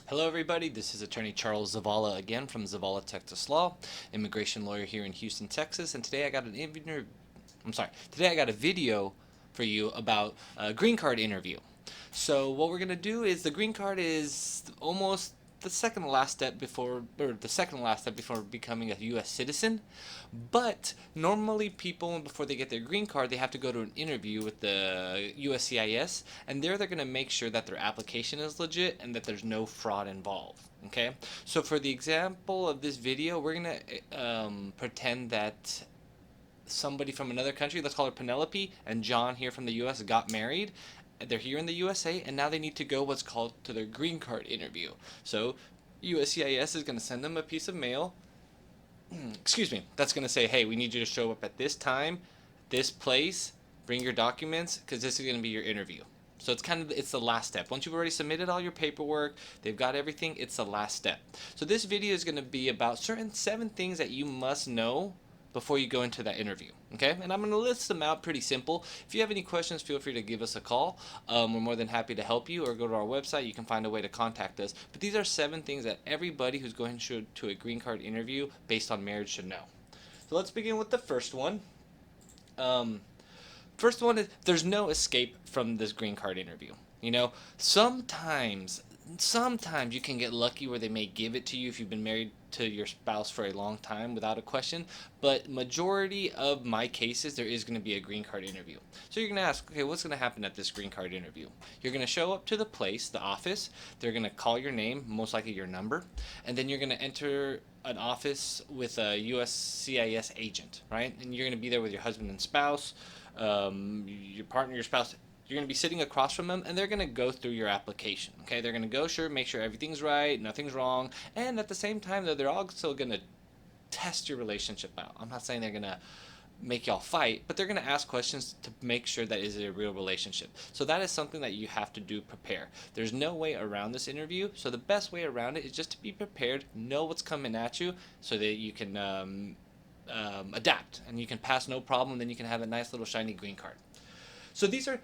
Hello, everybody. This is Attorney Charles Zavala again from Zavala Texas Law, immigration lawyer here in Houston, Texas. And today I got today I got a video for you about a green card interview. So what we're gonna do is the green card is almost the second last step before becoming a U.S. citizen. But normally, people before they get their green card, they have to go to an interview with the USCIS, and there they're gonna make sure that their application is legit and that there's no fraud involved. Okay, so for the example of this video, we're gonna pretend that somebody from another country, let's call her Penelope, and John here from the US got married. They're here in the USA and now they need to go what's called to their green card interview. So USCIS is going to send them a piece of mail, excuse me, that's going to say, hey, we need you to show up at this time, this place, bring your documents, because this is going to be your interview. So it's the last step. Once you've already submitted all your paperwork, they've got everything, it's the last step. So this video is going to be about certain 7 things that you must know before you go into that interview. Okay, and I'm going to list them out pretty simple. If you have any questions, feel free to give us a call. We're more than happy to help you, or go to our website. You can find a way to contact us. But these are 7 things that everybody who's going to a green card interview based on marriage should know. So let's begin with the first one. Um, First one is there's no escape from this green card interview. You know, sometimes you can get lucky where they may give it to you if you've been married to your spouse for a long time without a question, but majority of my cases there is going to be a green card interview. So you're going to ask, okay, what's going to happen at this green card interview? You're going to show up to the place, the office, they're going to call your name, most likely your number, and then you're going to enter an office with a USCIS agent, right? And you're going to be there with your husband and spouse, your partner, your spouse. You're going to be sitting across from them, and they're going to go through your application. Okay, they're going to go make sure everything's right, nothing's wrong, and at the same time, though, they're also going to test your relationship out. I'm not saying they're going to make y'all fight, but they're going to ask questions to make sure that is it a real relationship. So that is something that you have to do. Prepare. There's no way around this interview. So the best way around it is just to be prepared, know what's coming at you, so that you can adapt and you can pass no problem. Then you can have a nice little shiny green card. So these are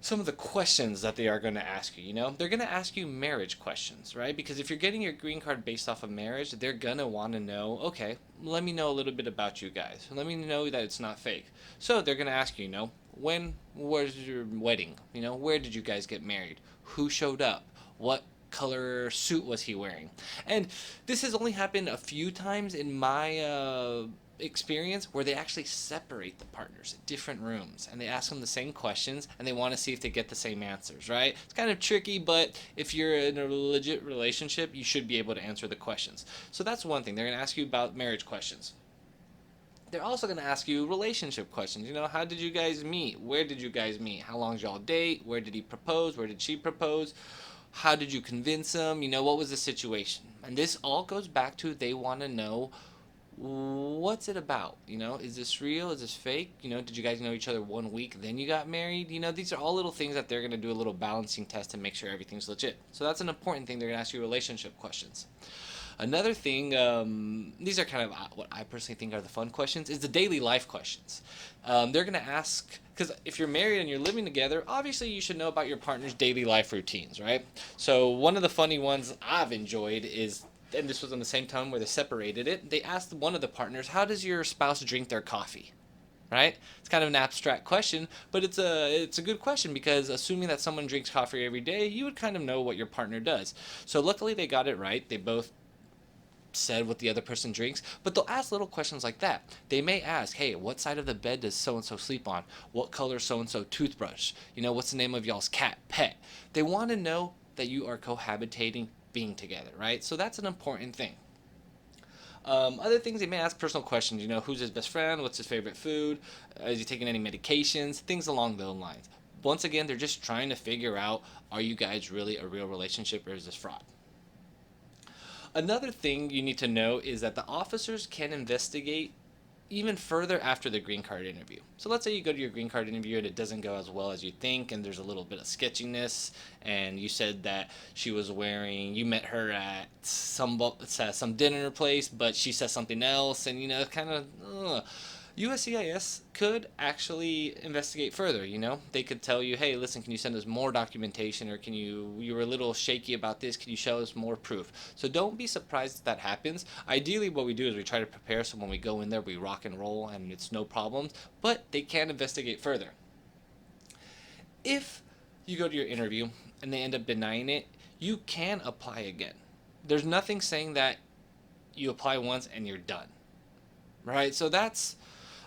some of the questions that they are going to ask you. You know, they're going to ask you marriage questions, right? Because if you're getting your green card based off of marriage, they're going to want to know, okay, let me know a little bit about you guys. Let me know that it's not fake. So they're going to ask you, when was your wedding? Where did you guys get married? Who showed up? What color suit was he wearing? And this has only happened a few times in my experience, where they actually separate the partners in different rooms and they ask them the same questions and they want to see if they get the same answers, right? It's kind of tricky, but if you're in a legit relationship, you should be able to answer the questions. So that's one thing. They're going to ask you about marriage questions. They're also going to ask you relationship questions. How did you guys meet? Where did you guys meet? How long did y'all date? Where did he propose? Where did she propose? How did you convince him? What was the situation? And this all goes back to, they want to know, what's it about? Is this real? Is this fake? Did you guys know each other 1 week, then you got married? These are all little things that they're going to do a little balancing test to make sure everything's legit. So that's an important thing. They're going to ask you relationship questions. Another thing, these are kind of what I personally think are the fun questions, is the daily life questions. They're going to ask, because if you're married and you're living together, obviously you should know about your partner's daily life routines, right? So one of the funny ones I've enjoyed is, and this was on the same time where they separated it, they asked one of the partners, how does your spouse drink their coffee? Right? It's kind of an abstract question, but it's a good question, because assuming that someone drinks coffee every day, you would kind of know what your partner does. So luckily they got it right. They both said what the other person drinks, but they'll ask little questions like that. They may ask, hey, what side of the bed does so and so sleep on? What color so and so toothbrush? What's the name of y'all's pet? They want to know that you are cohabitating, being together, right? So that's an important thing. Other things, they may ask personal questions. Who's his best friend? What's his favorite food? Is he taking any medications? Things along those lines. Once again, they're just trying to figure out, are you guys really a real relationship, or is this fraud? Another thing you need to know is that the officers can investigate even further after the green card interview. So let's say you go to your green card interview and it doesn't go as well as you think, and there's a little bit of sketchiness, and you said that you met her at some dinner place, but she says something else, and kind of, USCIS could actually investigate further. They could tell you, hey, listen, can you send us more documentation, or you were a little shaky about this, can you show us more proof? So don't be surprised if that happens. Ideally, what we do is we try to prepare so when we go in there, we rock and roll and it's no problems, but they can investigate further. If you go to your interview and they end up denying it, you can apply again. There's nothing saying that you apply once and you're done, right? So that's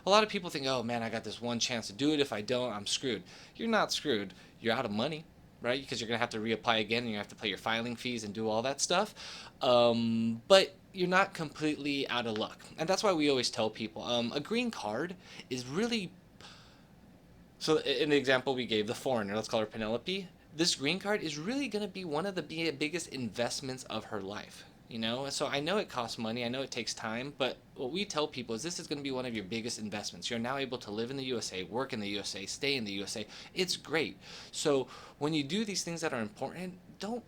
a lot of people think, oh man, I got this one chance to do it. If I don't, I'm screwed. You're not screwed. You're out of money, right? Because you're going to have to reapply again, and you have to pay your filing fees and do all that stuff. But you're not completely out of luck. And that's why we always tell people a green card is really. So, in the example we gave, the foreigner, let's call her Penelope, this green card is really going to be one of the biggest investments of her life. So I know it costs money, I know it takes time, but what we tell people is this is going to be one of your biggest investments. You're now able to live in the USA, work in the USA, stay in the USA. It's great. So when you do these things that are important, don't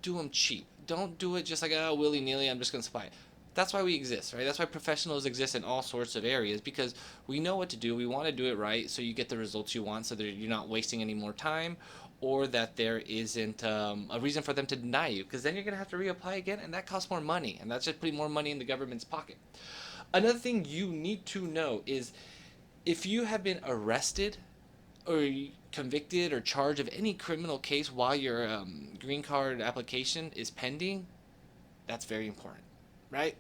do them cheap. Don't do it just like, oh, willy-nilly, I'm just going to supply it. That's why we exist, right? That's why professionals exist in all sorts of areas, because we know what to do. We want to do it right so you get the results you want, so that you're not wasting any more time, or that there isn't a reason for them to deny you, because then you're going to have to reapply again, and that costs more money, and that's just putting more money in the government's pocket. Another thing you need to know is if you have been arrested or convicted or charged of any criminal case while your green card application is pending, that's very important, right?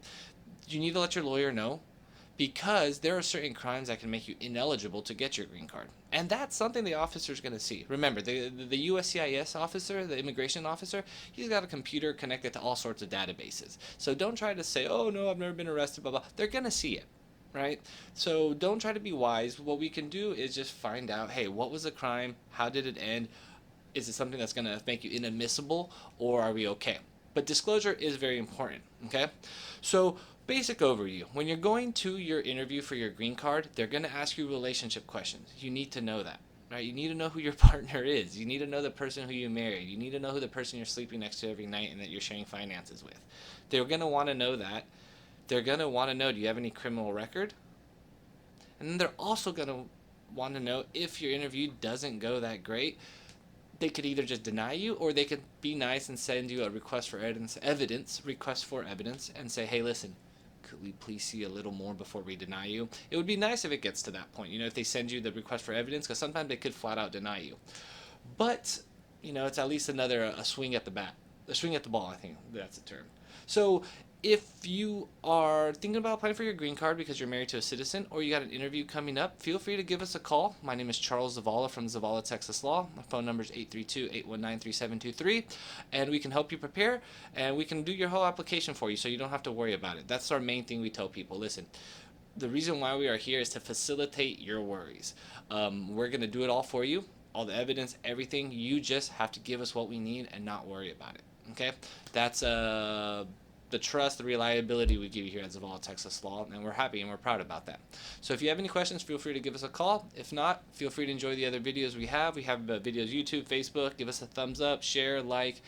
You need to let your lawyer know, because there are certain crimes that can make you ineligible to get your green card. And that's something the officer is going to see. Remember, the USCIS officer, the immigration officer, he's got a computer connected to all sorts of databases. So don't try to say, oh, no, I've never been arrested, blah, blah. They're going to see it, right? So don't try to be wise. What we can do is just find out, hey, what was the crime? How did it end? Is it something that's going to make you inadmissible, or are we okay? But disclosure is very important, okay? So basic overview. When you're going to your interview for your green card, they're going to ask you relationship questions. You need to know that, right? You need to know who your partner is. You need to know the person who you married. You need to know who the person you're sleeping next to every night and that you're sharing finances with. They're going to want to know that. They're going to want to know, do you have any criminal record? And then they're also going to want to know, if your interview doesn't go that great, they could either just deny you, or they could be nice and send you a request for evidence, and say, hey, listen, could we please see a little more before we deny you? It would be nice if it gets to that point, if they send you the request for evidence, because sometimes they could flat out deny you. But, it's at least another a swing at the bat. A swing at the ball, I think that's the term. So if you are thinking about applying for your green card because you're married to a citizen, or you got an interview coming up, feel free to give us a call. My name is Charles Zavala from Zavala Texas Law. My phone number is 832-819-3723, and we can help you prepare, and we can do your whole application for you so you don't have to worry about it. That's our main thing we tell people. Listen, the reason why we are here is to facilitate your worries. We're going to do it all for you, all the evidence, everything. You just have to give us what we need and not worry about it, okay? That's the trust, the reliability we give you here at Zavala Texas Law, and we're happy and we're proud about that. So if you have any questions, feel free to give us a call. If not, feel free to enjoy the other videos we have. We have videos YouTube, Facebook. Give us a thumbs up, share, like,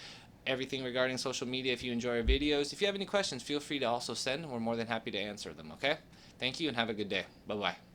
everything regarding social media if you enjoy our videos. If you have any questions, feel free to also send. We're more than happy to answer them, okay? Thank you and have a good day. Bye-bye.